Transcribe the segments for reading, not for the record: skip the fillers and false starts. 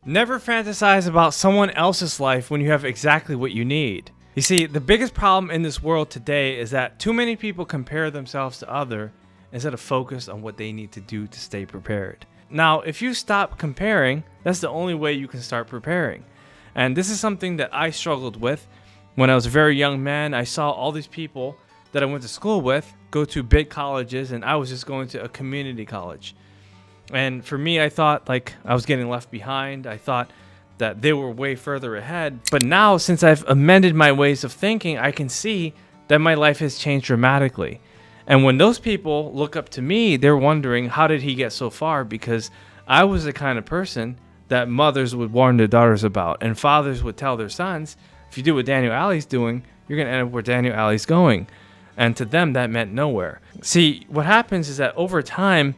Never fantasize about someone else's life when you have exactly what you need. You see, the biggest problem in this world today is that too many people compare themselves to others instead of focus on what they need to do to stay prepared. Now, if you stop comparing, that's the only way you can start preparing. And this is something that I struggled with when I was a very young man. I saw all these people that I went to school with go to big colleges, and I was just going to a community college. And for me, I thought like I was getting left behind. I thought that they were way further ahead. But now, since I've amended my ways of thinking, I can see that my life has changed dramatically. And when those people look up to me, they're wondering, how did he get so far? Because I was the kind of person that mothers would warn their daughters about, and fathers would tell their sons, if you do what Daniel Alley's doing, you're going to end up where Daniel Alley's going. And to them, that meant nowhere. See, what happens is that over time,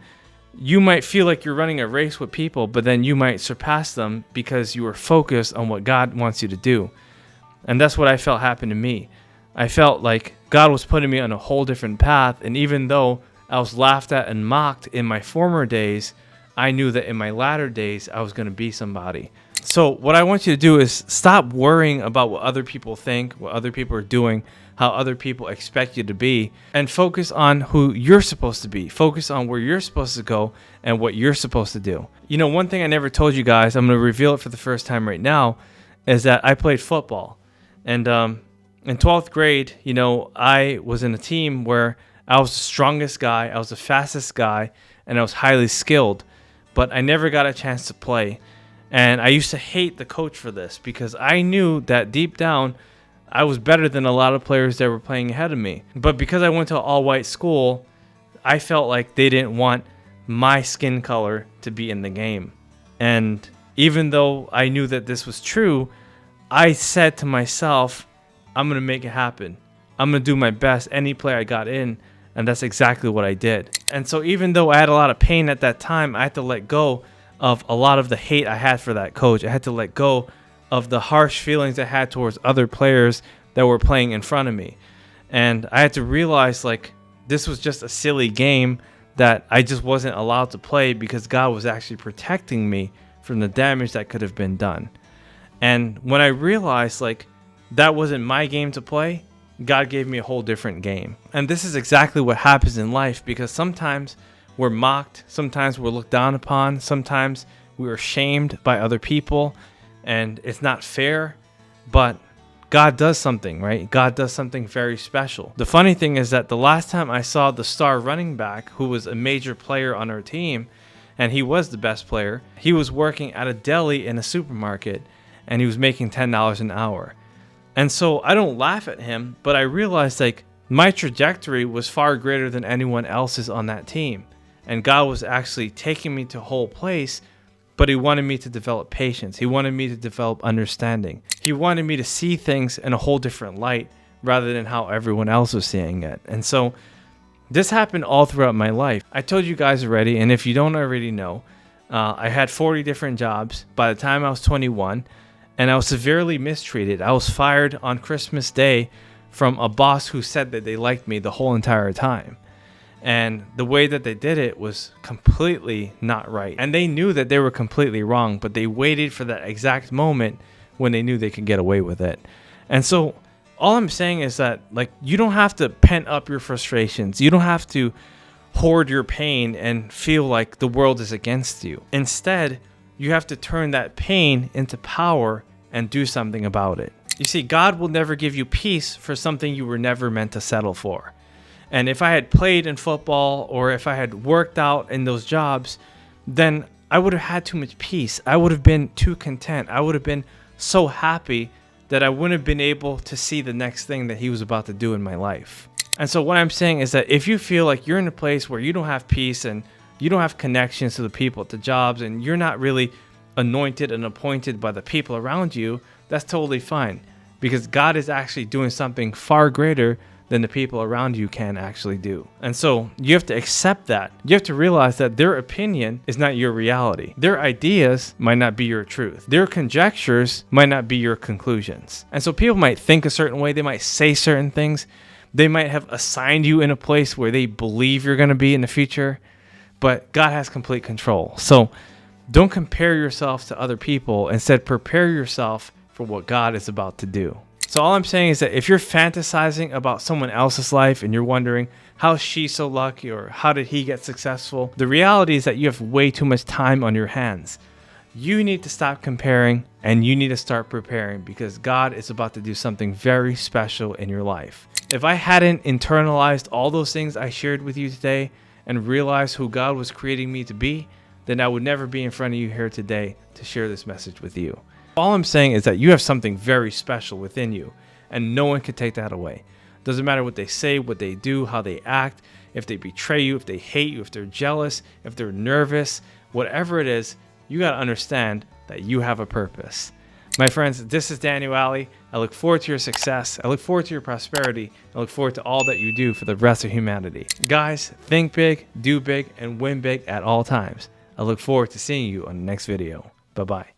you might feel like you're running a race with people, but then you might surpass them because you are focused on what God wants you to do. And that's what I felt happened to me. I felt like God was putting me on a whole different path. And even though I was laughed at and mocked in my former days, I knew that in my latter days, I was going to be somebody. So what I want you to do is stop worrying about what other people think, what other people are doing, how other people expect you to be, and focus on who you're supposed to be. Focus on where you're supposed to go and what you're supposed to do. You know, one thing I never told you guys, I'm going to reveal it for the first time right now, is that I played football. And in 12th grade, you know, I was in a team where I was the strongest guy, I was the fastest guy, and I was highly skilled, but I never got a chance to play. And I used to hate the coach for this because I knew that deep down, I was better than a lot of players that were playing ahead of me. But because I went to an all-white school, I felt like they didn't want my skin color to be in the game. And even though I knew that this was true, I said to myself, I'm going to make it happen. I'm going to do my best any play I got in, and that's exactly what I did. And so even though I had a lot of pain at that time, I had to let go of a lot of the hate I had for that coach. I had to let go of the harsh feelings I had towards other players that were playing in front of me. And I had to realize like this was just a silly game that I just wasn't allowed to play because God was actually protecting me from the damage that could have been done. And when I realized like that wasn't my game to play, God gave me a whole different game. And this is exactly what happens in life, because sometimes we're mocked, sometimes we're looked down upon, sometimes we're shamed by other people, and it's not fair, but God does something, right? God does something very special. The funny thing is that the last time I saw the star running back, who was a major player on our team, and he was the best player, he was working at a deli in a supermarket, and he was making $10 an hour. And so I don't laugh at him, but I realized like my trajectory was far greater than anyone else's on that team. And God was actually taking me to a whole place, but he wanted me to develop patience. He wanted me to develop understanding. He wanted me to see things in a whole different light rather than how everyone else was seeing it. And so this happened all throughout my life. I told you guys already, and if you don't already know, I had 40 different jobs by the time I was 21, and I was severely mistreated. I was fired on Christmas Day from a boss who said that they liked me the whole entire time. And the way that they did it was completely not right. And they knew that they were completely wrong, but they waited for that exact moment when they knew they could get away with it. And so all I'm saying is that like you don't have to pent up your frustrations. You don't have to hoard your pain and feel like the world is against you. Instead, you have to turn that pain into power and do something about it. You see, God will never give you peace for something you were never meant to settle for. And if I had played in football or if I had worked out in those jobs, then I would have had too much peace. I would have been too content. I would have been so happy that I wouldn't have been able to see the next thing that he was about to do in my life. And so what I'm saying is that if you feel like you're in a place where you don't have peace and you don't have connections to the people at the jobs and you're not really anointed and appointed by the people around you, that's totally fine, because God is actually doing something far greater than the people around you can actually do. And so you have to accept that. You have to realize that their opinion is not your reality. Their ideas might not be your truth. Their conjectures might not be your conclusions. And so people might think a certain way. They might say certain things. They might have assigned you in a place where they believe you're going to be in the future, but God has complete control. So Don't compare yourself to other people. Instead, prepare yourself for what God is about to do. So all I'm saying is that if you're fantasizing about someone else's life and you're wondering, how is she so lucky, or how did he get successful? The reality is that you have way too much time on your hands. You need to stop comparing and you need to start preparing, because God is about to do something very special in your life. If I hadn't internalized all those things I shared with you today and realized who God was creating me to be, then I would never be in front of you here today to share this message with you. All I'm saying is that you have something very special within you, and no one can take that away. Doesn't matter what they say, what they do, how they act, if they betray you, if they hate you, if they're jealous, if they're nervous, whatever it is, you got to understand that you have a purpose. My friends, this is Daniel Alley. I look forward to your success. I look forward to your prosperity. I look forward to all that you do for the rest of humanity. Guys, think big, do big, and win big at all times. I look forward to seeing you on the next video. Bye-bye.